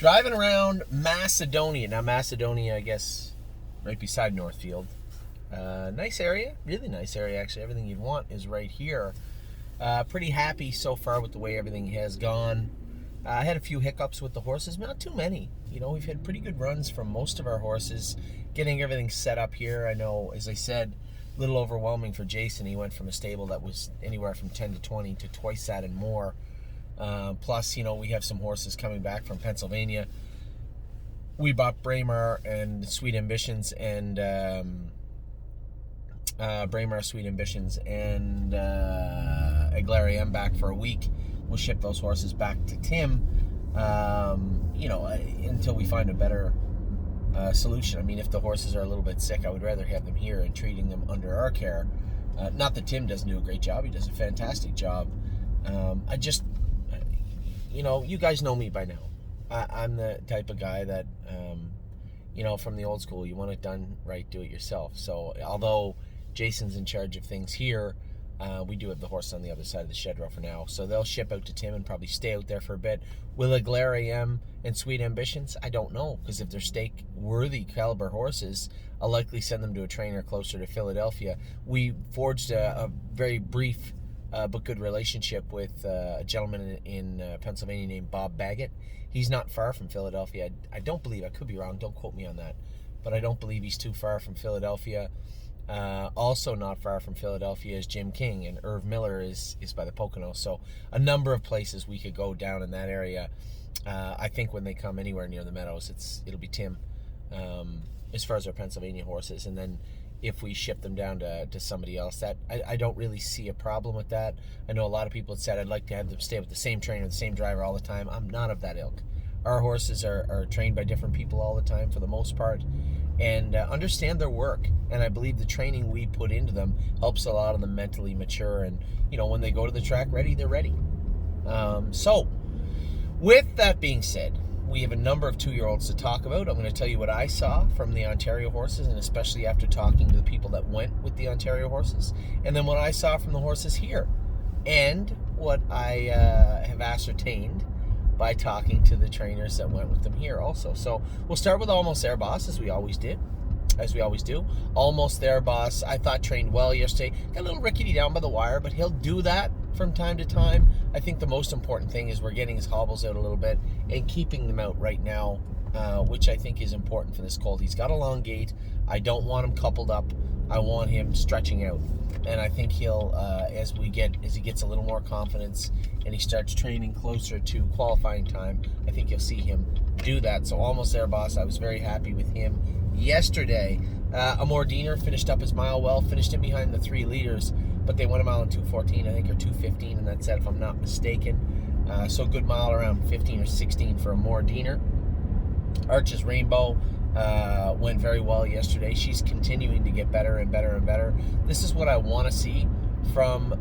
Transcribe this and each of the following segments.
Driving around Macedonia. Now, Macedonia, I guess, right beside Northfield. Nice area. Really nice area, actually. Everything you'd want is right here. Pretty happy so far with the way everything has gone. I had a few hiccups with the horses, but not too many. You know, we've had pretty good runs from most of our horses. Getting everything set up here, I know, as I said, a little overwhelming for Jason. He went from a stable that was anywhere from 10 to 20 to twice that and more. Plus, you know, we have some horses coming back from Pennsylvania. We bought Braemar and Sweet Ambitions and Aglarium back for a week. We'll ship those horses back to Tim, until we find a better solution. I mean, if the horses are a little bit sick, I would rather have them here and treating them under our care. Not that Tim doesn't do a great job. He does a fantastic job. You guys know me by now. I'm the type of guy that, from the old school, you want it done right, do it yourself. So although Jason's in charge of things here, we do have the horse on the other side of the shed row for now. So they'll ship out to Tim and probably stay out there for a bit. Will Aglarium and Sweet Ambitions? I don't know, because if they're stake-worthy caliber horses, I'll likely send them to a trainer closer to Philadelphia. We forged a very brief but good relationship with a gentleman in Pennsylvania named Bob Baggett. He's not far from Philadelphia. I don't believe, I could be wrong, don't quote me on that, but I don't believe he's too far from Philadelphia. Also not far from Philadelphia is Jim King, and Irv Miller is by the Pocono. So a number of places we could go down in that area. I think when they come anywhere near the Meadows, it'll be Tim, as far as our Pennsylvania horses. And then if we ship them down to somebody else, that I don't really see a problem with that. I know a lot of people have said I'd like to have them stay with the same trainer, the same driver all the time. I'm not of that ilk. Our horses are trained by different people all the time for the most part, and understand their work. And I believe the training we put into them helps a lot of them mentally mature. And, when they go to the track ready, they're ready. So with that being said, we have a number of 2-year-olds to talk about. I'm going to tell you what I saw from the Ontario horses, and especially after talking to the people that went with the Ontario horses, and then what I saw from the horses here, and what I have ascertained by talking to the trainers that went with them here also. So we'll start with Almost There Boss, as we always do. Almost There Boss, I thought trained well yesterday. Got a little rickety down by the wire, but he'll do that from time to time. I think the most important thing is we're getting his hobbles out a little bit and keeping them out right now, which I think is important for this colt. He's got a long gait. I don't want him coupled up. I want him stretching out. And I think he'll, as he gets a little more confidence and he starts training closer to qualifying time, I think you'll see him do that. So Almost There Boss, I was very happy with him yesterday. Amor Diener finished up his mile well, finished in behind the 3 leaders, but they went a mile in 2:14, I think, or 2:15, and that's it, if I'm not mistaken. So good mile, around 15 or 16 for Amor Diener. Arches Rainbow went very well yesterday. She's continuing to get better and better and better. This is what I want to see from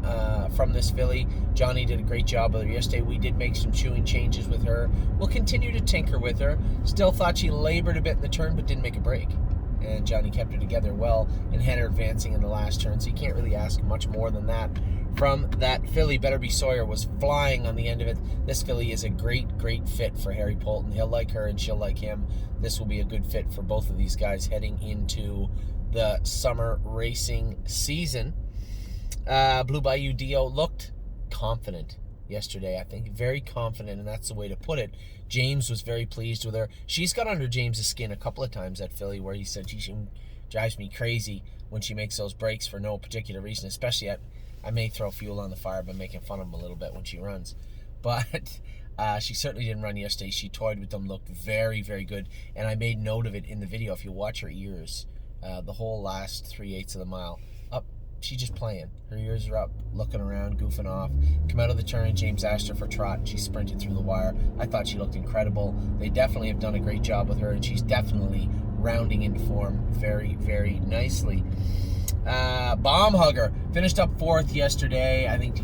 this filly. Johnny did a great job with her yesterday. We did make some shoeing changes with her. We'll continue to tinker with her. Still thought she labored a bit in the turn, but didn't make a break. And Johnny kept her together well and had her advancing in the last turn, so you can't really ask much more than that from that filly. Better Be Sawyer was flying on the end of it. This filly is a great, great fit for Harry Polton. He'll like her and she'll like him. This will be a good fit for both of these guys heading into the summer racing season. Blue Bayou Dio looked confident yesterday, I think. Very confident, and that's the way to put it. James was very pleased with her. She's got under James's skin a couple of times, that filly, where he said she drives me crazy when she makes those breaks for no particular reason, especially I may throw fuel on the fire by making fun of him a little bit when she runs. But she certainly didn't run yesterday. She toyed with them, looked very, very good, and I made note of it in the video. If you watch her ears, the whole last 3/8 of the mile, up, she's just playing. Her ears are up, looking around, goofing off. Come out of the turn, James asked her for trot, and she sprinted through the wire. I thought she looked incredible. They definitely have done a great job with her, and she's definitely rounding into form very, very nicely. Bomb Hugger finished up 4th yesterday. I think,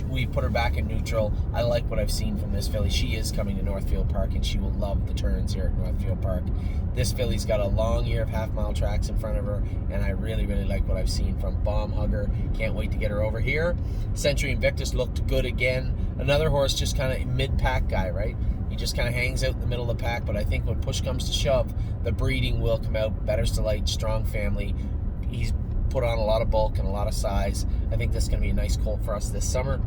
we put her back in neutral. I like what I've seen from this filly. She is coming to Northfield Park, and she will love the turns here at Northfield Park. This filly's got a long year of half-mile tracks in front of her, and I really, really like what I've seen from Bomb Hugger. Can't wait to get her over here. Century Invictus looked good again. Another horse, just kind of mid-pack guy, right? He just kind of hangs out in the middle of the pack, but I think when push comes to shove, the breeding will come out. Bettor's Delight, strong family. He's put on a lot of bulk and a lot of size. I think this is going to be a nice colt for us this summer.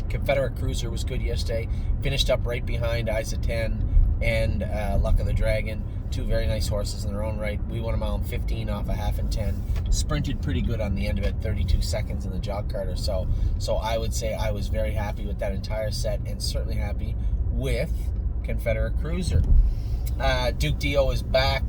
Confederate Cruiser was good yesterday. Finished up right behind Isa 10 and Luck of the Dragon. Two very nice horses in their own right. We won a mile and 15 off a half and 10. Sprinted pretty good on the end of it, 32 seconds in the jog cart or so. So I would say I was very happy with that entire set, and certainly happy with Confederate Cruiser. Duke Dio is back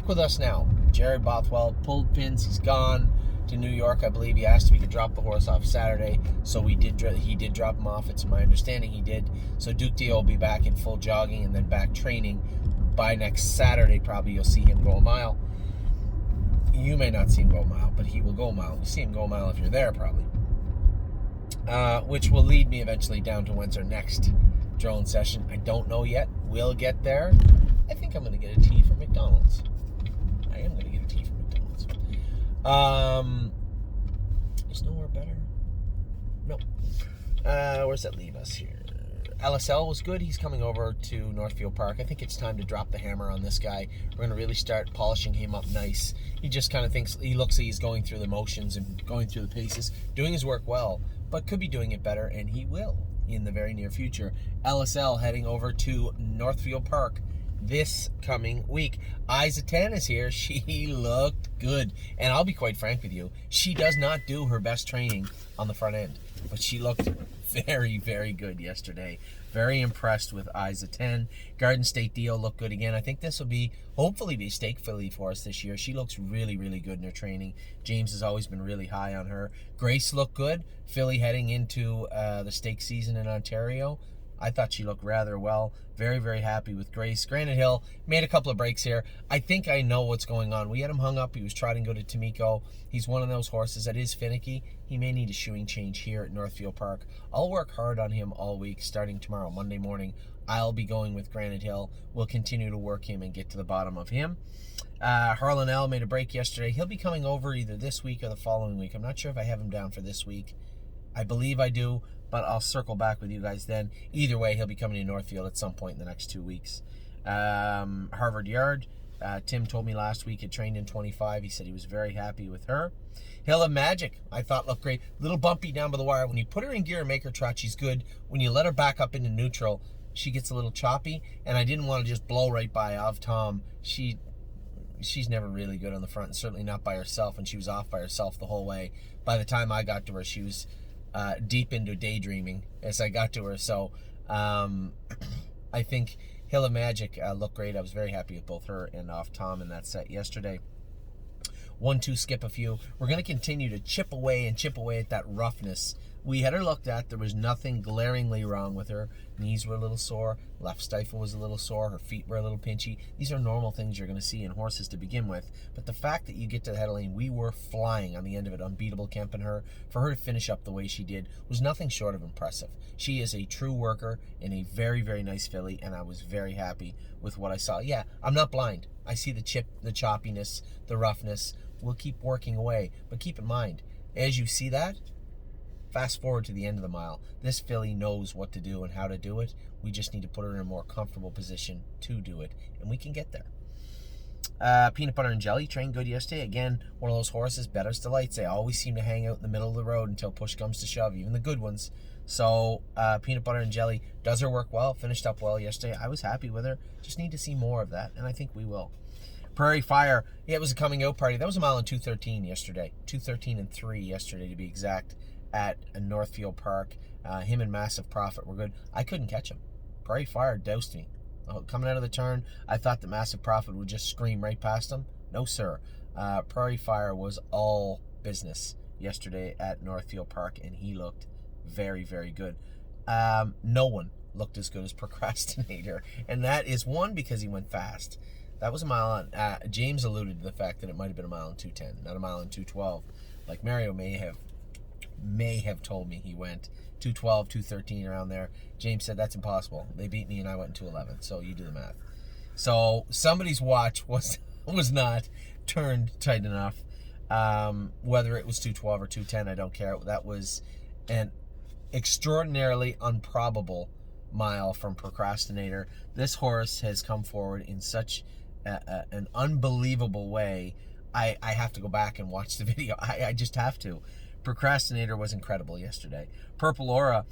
with us now. Jared Bothwell pulled pins. He's gone to New York. I believe he asked if he could drop the horse off Saturday, so he did drop him off. It's my understanding he did. So Duke Dio will be back in full jogging and then back training by next Saturday. Probably you'll see him go a mile. You may not see him go a mile, but he will go a mile. You see him go a mile if you're there, probably. Which will lead me eventually down to when's our next drone session. I don't know yet. We'll get there. I think I'm going to get a tea from McDonald's. I am going to get a tea from McDonald's. Is nowhere better? No. Where's that leave us here? LSL was good. He's coming over to Northfield Park. I think it's time to drop the hammer on this guy. We're going to really start polishing him up nice. He just kind of thinks, he looks like he's going through the motions and going through the paces, doing his work well, but could be doing it better, and he will in the very near future. LSL heading over to Northfield Park this coming week. Isa 10 is here. She looked good. And I'll be quite frank with you, she does not do her best training on the front end, but she looked very, very good yesterday. Very impressed with Isa 10. Garden State Dio looked good again. I think this will hopefully be stake filly for us this year. She looks really, really good in her training. James has always been really high on her. Grace looked good. Filly heading into the stake season in Ontario. I thought she looked rather well. Very, very happy with Grace. Granite Hill made a couple of breaks here. I think I know what's going on. We had him hung up. He was trying to go to Tamiko. He's one of those horses that is finicky. He may need a shoeing change here at Northfield Park. I'll work hard on him all week, starting tomorrow, Monday morning. I'll be going with Granite Hill. We'll continue to work him and get to the bottom of him. Harlan L made a break yesterday. He'll be coming over either this week or the following week. I'm not sure if I have him down for this week. I believe I do, but I'll circle back with you guys then. Either way, he'll be coming to Northfield at some point in the next 2 weeks. Harvard Yard, Tim told me last week had trained in 25. He said he was very happy with her. Hill of Magic, I thought looked great. Little bumpy down by the wire. When you put her in gear and make her trot, she's good. When you let her back up into neutral, she gets a little choppy, and I didn't want to just blow right by Av Tom. She's never really good on the front, and certainly not by herself, and she was off by herself the whole way. By the time I got to her, she was deep into daydreaming as I got to her. So I think Hill of Magic looked great. I was very happy with both her and Off Tom in that set yesterday. 1-2 skip a few. We're going to continue to chip away at that roughness. We had her looked at. There was nothing glaringly wrong with her. Knees were a little sore. Left stifle was a little sore. Her feet were a little pinchy. These are normal things you're going to see in horses to begin with. But the fact that you get to the head of lane, we were flying on the end of it. Unbeatable Kemp and her. For her to finish up the way she did was nothing short of impressive. She is a true worker and a very, very nice filly, and I was very happy with what I saw. Yeah, I'm not blind. I see the chip, the choppiness, the roughness. We'll keep working away. But keep in mind, as you see that, fast forward to the end of the mile. This filly knows what to do and how to do it. We just need to put her in a more comfortable position to do it, and we can get there. Peanut Butter and Jelly trained good yesterday. Again, one of those horses, Bettor's Delights. They always seem to hang out in the middle of the road until push comes to shove, even the good ones. So Peanut Butter and Jelly does her work well, finished up well yesterday. I was happy with her. Just need to see more of that, and I think we will. Prairie Fire, yeah, it was a coming out party. That was a mile and 2:13 yesterday. 2:13 and 3 yesterday to be exact at Northfield Park. Him and Massive Profit were good. I couldn't catch him. Prairie Fire doused me. Coming out of the turn, I thought that Massive Profit would just scream right past him. No, sir. Prairie Fire was all business yesterday at Northfield Park, and he looked very, very good. No one looked as good as Procrastinator, and that is one because he went fast. That was a mile on. James alluded to the fact that it might have been a mile and 2:10, not a mile and 2:12. Like Mario may have told me he went 2:12, 2:13 around there. James said that's impossible. They beat me and I went in 2:11. So you do the math. So somebody's watch was not turned tight enough. Whether it was 2:12 or 2:10, I don't care. That was an extraordinarily improbable mile from Procrastinator. This horse has come forward in such an unbelievable way. I have to go back and watch the video. I just have to. Procrastinator was incredible yesterday. Purple Aura,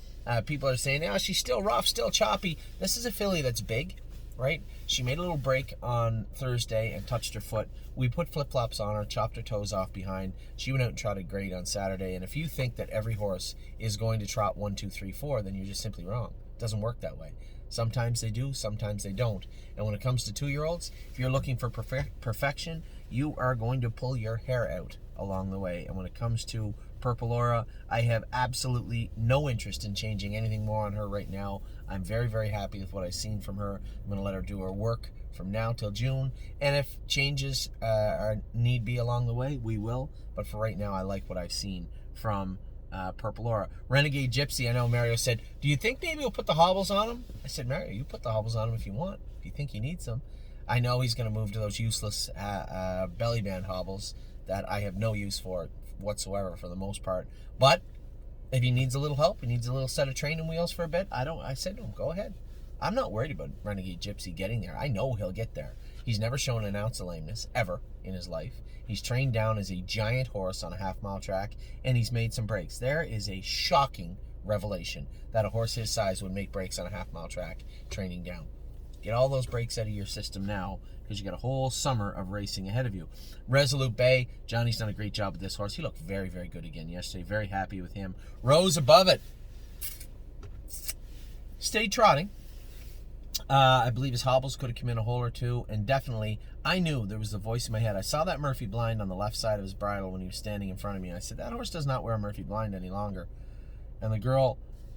people are saying, oh, she's still rough, still choppy. This is a filly that's big, right? She made a little break on Thursday and touched her foot. We put flip-flops on her, chopped her toes off behind. She went out and trotted great on Saturday. And if you think that every horse is going to trot 1, 2, 3, 4, then you're just simply wrong. It doesn't work that way. Sometimes they do, sometimes they don't. And when it comes to 2-year-olds, if you're looking for perfection, you are going to pull your hair out along the way. And when it comes to Purple Aura, I have absolutely no interest in changing anything more on her right now. I'm very, very happy with what I've seen from her. I'm going to let her do her work from now till June. And if changes are need be along the way, we will. But for right now, I like what I've seen from Purple Aura. Renegade Gypsy, I know Mario said, do you think maybe we'll put the hobbles on him? I said, Mario, you put the hobbles on him if you want, if you think he needs them. I know he's going to move to those useless belly band hobbles that I have no use for whatsoever for the most part. But if he needs a little help, he needs a little set of training wheels for a bit, I said to him, go ahead. I'm not worried about Renegade Gypsy getting there. I know he'll get there. He's never shown an ounce of lameness, ever, in his life. He's trained down as a giant horse on a half-mile track, and he's made some breaks. There is a shocking revelation that a horse his size would make breaks on a half-mile track training down. Get all those breaks out of your system now, because you got a whole summer of racing ahead of you. Resolute Bay, Johnny's done a great job with this horse. He looked very, very good again yesterday. Very happy with him. Rose Above It. Stayed trotting. I believe his hobbles could have come in a hole or two, and definitely, I knew there was a voice in my head. I saw that Murphy blind on the left side of his bridle when he was standing in front of me, and I said, that horse does not wear a Murphy blind any longer. And the girl,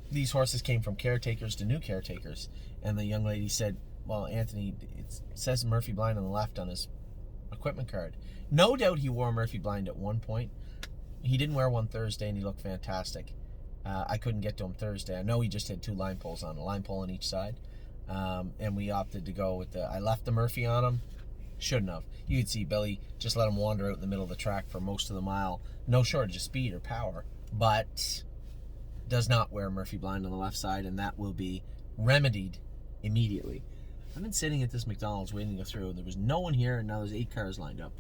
these horses came from caretakers to new caretakers, and the young lady said, well, Anthony, it says Murphy blind on the left on his equipment card. No doubt he wore a Murphy blind at one point. He didn't wear one Thursday, and he looked fantastic. I couldn't get to him Thursday. I know he just had 2 line poles on, a line pole on each side. And we opted to go with I left the Murphy on him. Shouldn't have. You could see Billy just let him wander out in the middle of the track for most of the mile. No shortage of speed or power, but does not wear a Murphy blind on the left side, and that will be remedied immediately. I've been sitting at this McDonald's waiting to go through. There was no one here, and now there's 8 cars lined up.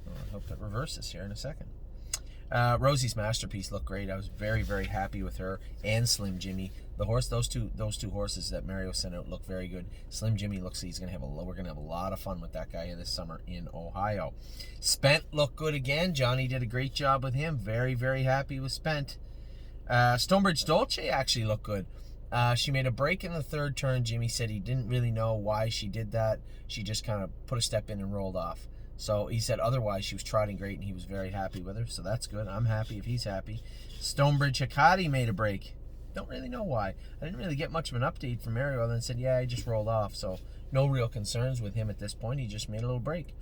I hope it reverses here in a second. Rosie's Masterpiece looked great. I was very, very happy with her and Slim Jimmy. The horse, those two horses that Mario sent out look very good. Slim Jimmy looks like we're gonna have a lot of fun with that guy this summer in Ohio. Spent looked good again. Johnny did a great job with him. Very, very happy with Spent. Stonebridge Dolce actually looked good. She made a break in the 3rd turn. Jimmy said he didn't really know why she did that. She just kind of put a step in and rolled off. So he said otherwise she was trotting great, and he was very happy with her. So that's good. I'm happy if he's happy. Stonebridge Hikati made a break. Don't really know why. I didn't really get much of an update from Mario other than said, yeah, he just rolled off. So no real concerns with him at this point. He just made a little break.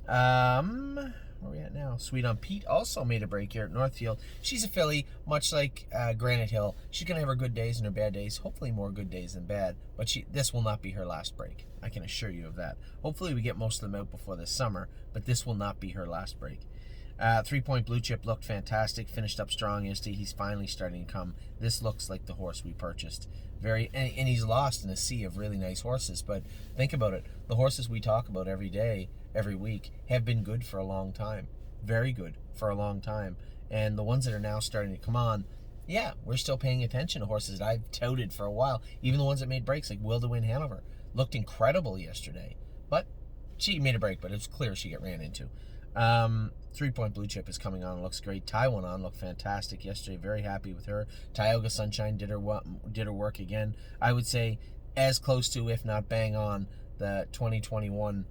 Where are we at now? Sweet on Pete also made a break here at Northfield. She's a filly, much like Granite Hill. She's going to have her good days and her bad days. Hopefully more good days than bad. But this will not be her last break. I can assure you of that. Hopefully we get most of them out before this summer, but this will not be her last break. 3 Point Blue Chip looked fantastic. Finished up strong yesterday. He's finally starting to come. This looks like the horse we purchased. And he's lost in a sea of really nice horses. But think about it. The horses we talk about every day, every week, have been good for a long time. Very good for a long time. And the ones that are now starting to come on, yeah, we're still paying attention to horses that I've touted for a while. Even the ones that made breaks, like Will to Win Hanover, looked incredible yesterday. But she made a break, but it was clear she got ran into. 3 Point Blue Chip is coming on. Looks great. Taiwan on looked fantastic yesterday. Very happy with her. Tioga Sunshine did her work again. I would say as close to, if not bang on, the 2021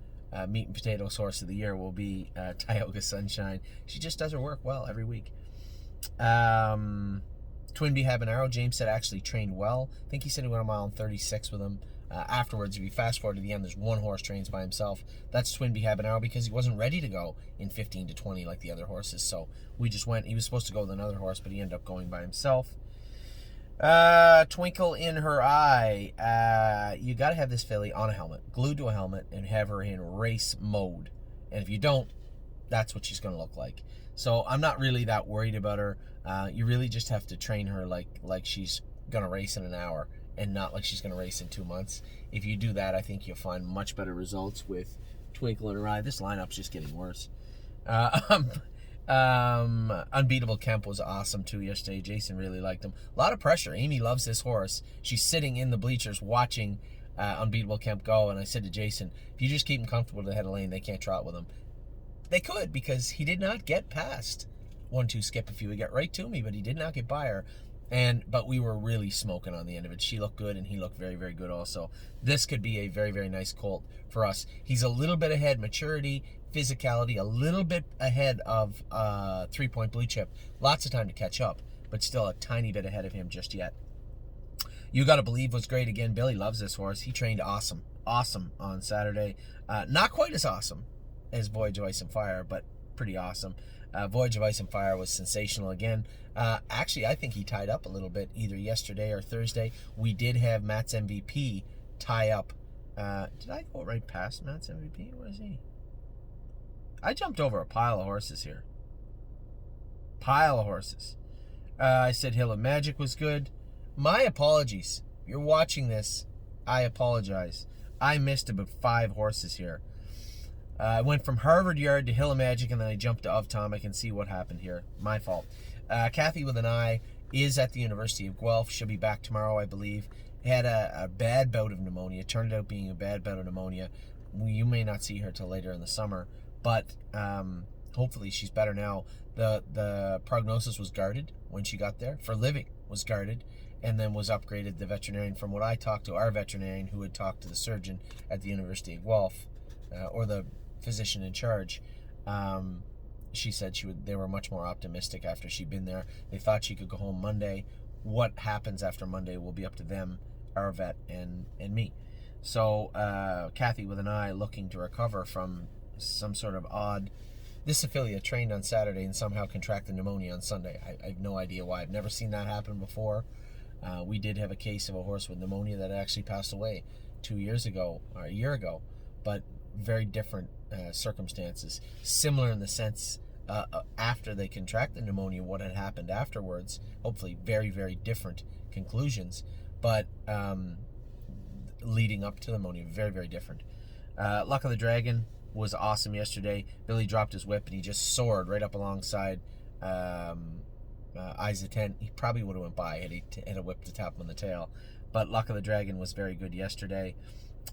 Meat and Potatoes Horse of the Year will be Tioga Sunshine. She just does her work well every week. Twin Bee Habanero, James said actually trained well. I think he said he went a mile and 36 with him. Afterwards, if you fast forward to the end, there's one horse trains by himself. That's Twin Bee Habanero, because he wasn't ready to go in 15 to 20 like the other horses. So we just went. He was supposed to go with another horse, but he ended up going by himself. Twinkle in Her Eye. You got to have this filly on a helmet, glued to a helmet, and have her in race mode. And if you don't, that's what she's going to look like. So I'm not really that worried about her. You really just have to train her like she's going to race in an hour. and not like she's going to race in 2 months. If you do that, I think you'll find much better results with Twinkle in Her Eye. This lineup's just getting worse. Unbeatable Kemp was awesome too yesterday. Jason really liked him. A lot of pressure. Amy loves this horse. She's sitting in the bleachers watching Unbeatable Kemp go, and I said to Jason, if you just keep him comfortable to the head of lane, they can't trot with him. They could, because he did not get past 1-2 Skip a few. He got right to me, but he did not get by her. But we were really smoking on the end of it. She looked good, and he looked very, very good also. This could be a very, very nice colt for us. He's a little bit ahead, maturity, physicality, a little bit ahead of 3 Point Blue Chip. Lots of time to catch up, but still a tiny bit ahead of him just yet. You Gotta Believe was great again. Billy loves this horse. He trained awesome on Saturday. Not quite as awesome as Voyage of Ice and Fire, but pretty awesome. Voyage of Ice and Fire was sensational again. Actually, I think he tied up a little bit either yesterday or Thursday. We did have Matt's MVP tie up. Did I go right past Matt's MVP? Where is he? I jumped over a pile of horses here. I said Hill of Magic was good. My apologies. If you're watching this, I apologize. I missed about 5 horses here. I went from Harvard Yard to Hill of Magic, and then I jumped to Of Tom. I can see what happened here. My fault. Kathy with an Eye is at the University of Guelph. She'll be back tomorrow, I believe. Had a bad bout of pneumonia. Turned out being a bad bout of pneumonia. You may not see her till later in the summer, but hopefully she's better now. The prognosis was guarded when she got there. For living was guarded, and then was upgraded. The veterinarian, from what I talked to, our veterinarian who had talked to the surgeon at the University of Guelph, or the physician in charge, she said they were much more optimistic after she'd been there. They thought she could go home Monday. What happens after Monday will be up to them, our vet, and me. So Kathy with an Eye looking to recover from some sort of odd... This affiliate trained on Saturday and somehow contracted pneumonia on Sunday. I have no idea why. I've never seen that happen before. We did have a case of a horse with pneumonia that actually passed away 2 years ago, or a year ago, but very different circumstances. Similar in the sense, after they contracted pneumonia, what had happened afterwards. Hopefully very, very different conclusions, but leading up to the pneumonia, very, very different. Luck of the Dragon was awesome yesterday. Billy dropped his whip, and he just soared right up alongside Eyes of 10. He probably would have went by had he had a whip to tap him on the tail. But Luck of the Dragon was very good yesterday.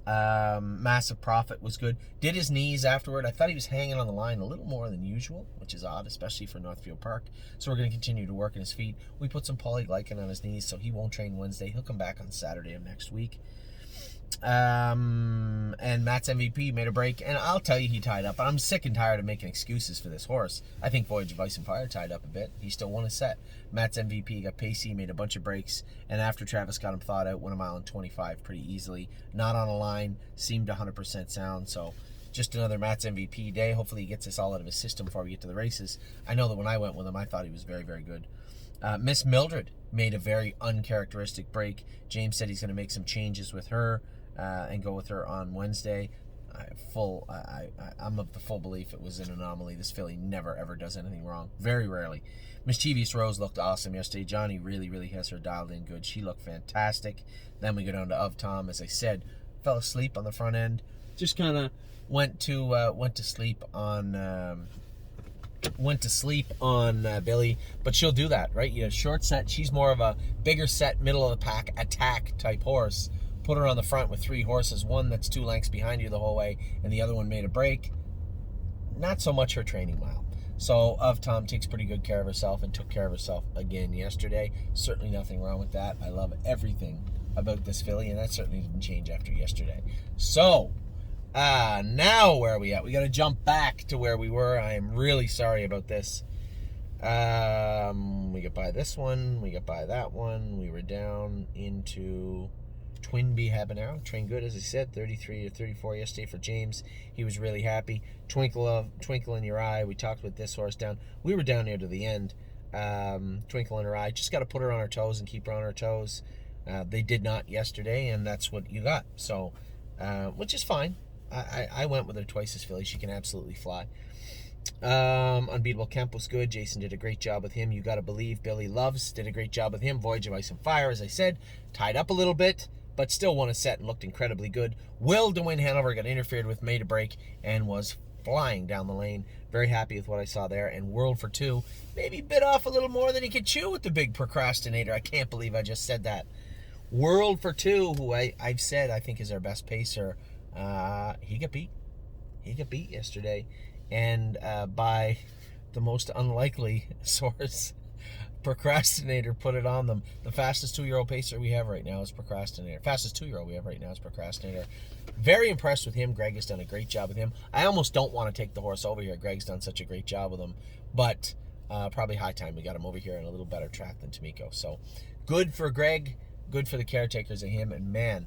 Massive Profit was good. Did his knees afterward. I thought he was hanging on the line a little more than usual, which is odd, especially for Northfield Park. So we're going to continue to work on his feet. We put some polyglycan on his knees, so he won't train Wednesday. He'll come back on Saturday of next week. And Matt's MVP made a break, and I'll tell you, he tied up. I'm sick and tired of making excuses for this horse. I think Voyage of Ice and Fire tied up a bit. He still won a set. Matt's MVP got pacey, made a bunch of breaks, and after Travis got him thawed out, went a mile and 25 pretty easily. Not on a line, seemed 100% sound, so just another Matt's MVP day. Hopefully he gets this all out of his system before we get to the races. I know that when I went with him, I thought he was very, very good. Miss Mildred made a very uncharacteristic break. James said he's going to make some changes with her and go with her on Wednesday. I'm of the full belief it was an anomaly. This filly never, ever does anything wrong. Very rarely. Mischievous Rose looked awesome yesterday. Johnny really, really has her dialed in good. She looked fantastic. Then we go down to Of Tom. As I said, fell asleep on the front end. Just kind of went to sleep on Billy, but she'll do that, right? You know, short set. She's more of a bigger set, middle of the pack attack type horse. Put her on the front with 3 horses, one that's 2 lengths behind you the whole way, and the other one made a break. Not so much her training mile. So Of Tom takes pretty good care of herself and took care of herself again yesterday. Certainly nothing wrong with that. I love everything about this filly, and that certainly didn't change after yesterday. So now where are we at? We got to jump back to where we were. I am really sorry about this. We got by this one. We got by that one. We were down into Twinbee Habanero. Trained good, as I said, 33 to 34 yesterday for James. He was really happy. Twinkle in Your Eye. We talked with this horse down. We were down near to the end. Twinkle in Her Eye. Just got to put her on her toes and keep her on her toes. They did not yesterday, and that's what you got. So, which is fine. I went with her twice as filly. She can absolutely fly. Unbeatable Kemp was good. Jason did a great job with him. You Gotta Believe. Billy Loves did a great job with him. Voyage of Ice and Fire, as I said, tied up a little bit, but still won a set and looked incredibly good. Will to Win Hanover got interfered with, made a break, and was flying down the lane. Very happy with what I saw there. And World for Two maybe bit off a little more than he could chew with the big procrastinator. I can't believe I just said that. World for Two, who I've said I think is our best pacer, he got beat. He got beat yesterday, and by the most unlikely source. Procrastinator put it on them. The fastest 2-year-old pacer we have right now is Procrastinator. Fastest 2-year-old we have right now is Procrastinator. Very impressed with him. Greg has done a great job with him. I almost don't want to take the horse over here. Greg's done such a great job with him. But probably high time we got him over here in a little better track than Tomiko. So good for Greg. Good for the caretakers of him. And man,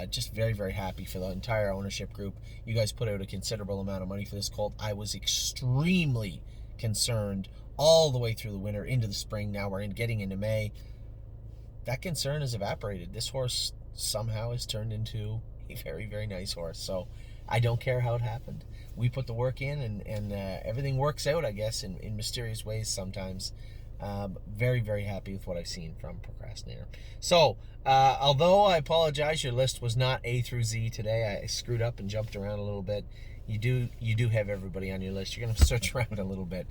just very, very happy for the entire ownership group. You guys put out a considerable amount of money for this colt. I was extremely concerned all the way through the winter into the spring. Now we're getting into May. That concern has evaporated. This horse somehow has turned into a very, very nice horse. So I don't care how it happened. We put the work in, and everything works out, I guess, in mysterious ways sometimes. Very, very happy with what I've seen from Procrastinator. So, although I apologize, your list was not A through Z today. I screwed up and jumped around a little bit. You do have everybody on your list. You're going to search around a little bit.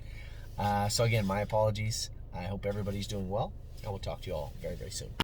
So again, my apologies. I hope everybody's doing well, and we'll talk to you all very, very soon.